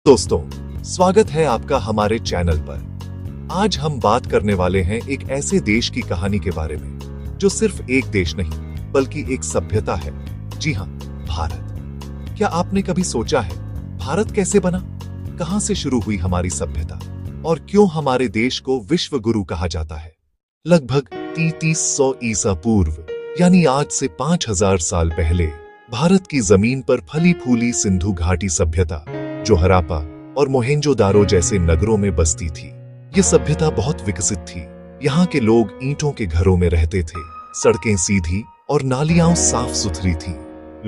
दोस्तों, स्वागत है आपका हमारे चैनल पर। आज हम बात करने वाले हैं एक ऐसे देश की कहानी के बारे में जो सिर्फ एक देश नहीं बल्कि एक सभ्यता है। जी हाँ, भारत। क्या आपने कभी सोचा है भारत कैसे बना? कहां से शुरू हुई हमारी सभ्यता और क्यों हमारे देश को विश्व गुरु कहा जाता है? लगभग 3300 ईसा पूर्व यानी आज से 5000 साल पहले भारत की जमीन पर फली फूली सिंधु घाटी सभ्यता जो हरापा और मोहेंजोदारो जैसे नगरों में बसती थी। ये सभ्यता बहुत विकसित थी। यहाँ के लोग ईंटों के घरों में रहते थे, सड़कें सीधी और नालियां साफ सुथरी थी।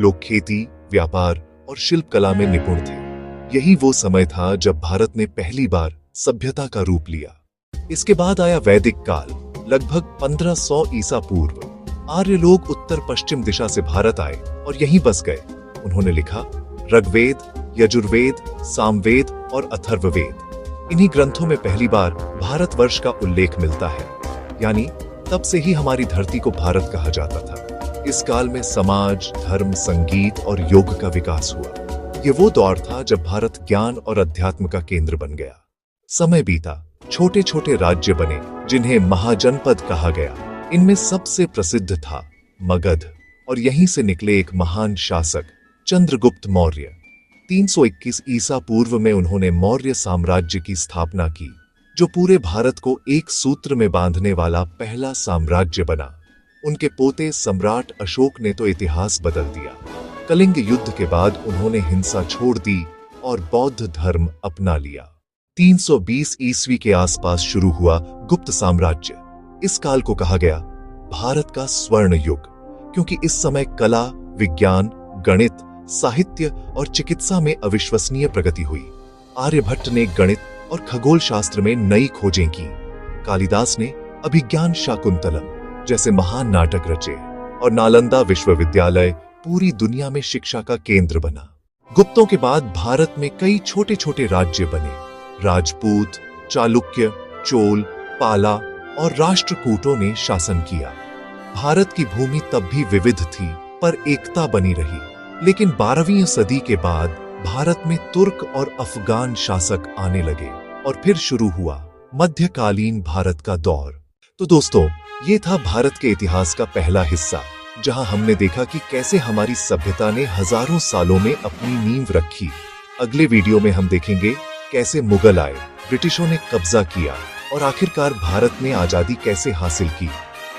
लोग खेती, व्यापार और शिल्प कला में निपुण थे। यही वो समय था जब भारत ने पहली बार सभ्यता का रूप लिया। इसके बाद आया वैदिक काल। लगभग 1500 ईसा पूर्व आर्य लोग उत्तर पश्चिम दिशा से भारत आए और यहीं बस गए। उन्होंने लिखा ऋग्वेद, यजुर्वेद, सामवेद और अथर्ववेद। इन्हीं ग्रंथों में पहली बार भारतवर्ष का उल्लेख मिलता है, यानी तब से ही हमारी धरती को भारत कहा जाता था। इस काल में समाज, धर्म, संगीत और योग का विकास हुआ। ये वो दौर था जब भारत ज्ञान और अध्यात्म का केंद्र बन गया। समय बीता, छोटे छोटे राज्य बने जिन्हें महाजनपद कहा गया। इनमें सबसे प्रसिद्ध था मगध और यहीं से निकले एक महान शासक चंद्रगुप्त मौर्य। 321 ईसा पूर्व में उन्होंने मौर्य साम्राज्य की स्थापना की, जो पूरे भारत को एक सूत्र में बांधने वाला पहला साम्राज्य बना। उनके पोते सम्राट अशोक ने तो इतिहास बदल दिया। कलिंग युद्ध के बाद उन्होंने हिंसा छोड़ दी और बौद्ध धर्म अपना लिया। 320 ईस्वी के आसपास शुरू हुआ गुप्त साम्राज्य। इस काल को कहा गया भारत का स्वर्ण युग, क्योंकि इस समय कला, विज्ञान, गणित, साहित्य और चिकित्सा में अविश्वसनीय प्रगति हुई। आर्यभट्ट ने गणित और खगोल शास्त्र में नई खोजें की। कालिदास ने अभिज्ञान शाकुंतलम जैसे महान नाटक रचे और नालंदा विश्वविद्यालय पूरी दुनिया में शिक्षा का केंद्र बना। गुप्तों के बाद भारत में कई छोटे छोटे राज्य बने। राजपूत, चालुक्य, चोल, पाला और राष्ट्रकूटों ने शासन किया। भारत की भूमि तब भी विविध थी, पर एकता बनी रही। लेकिन 12वीं सदी के बाद भारत में तुर्क और अफगान शासक आने लगे और फिर शुरू हुआ मध्यकालीन भारत का दौर। तो दोस्तों, ये था भारत के इतिहास का पहला हिस्सा, जहां हमने देखा कि कैसे हमारी सभ्यता ने हजारों सालों में अपनी नींव रखी। अगले वीडियो में हम देखेंगे कैसे मुगल आए, ब्रिटिशों ने कब्जा किया और आखिरकार भारत ने आजादी कैसे हासिल की।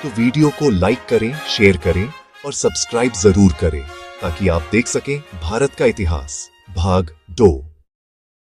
तो वीडियो को लाइक करें, शेयर करें और सब्सक्राइब जरूर करें ताकि आप देख सकें भारत का इतिहास भाग 2।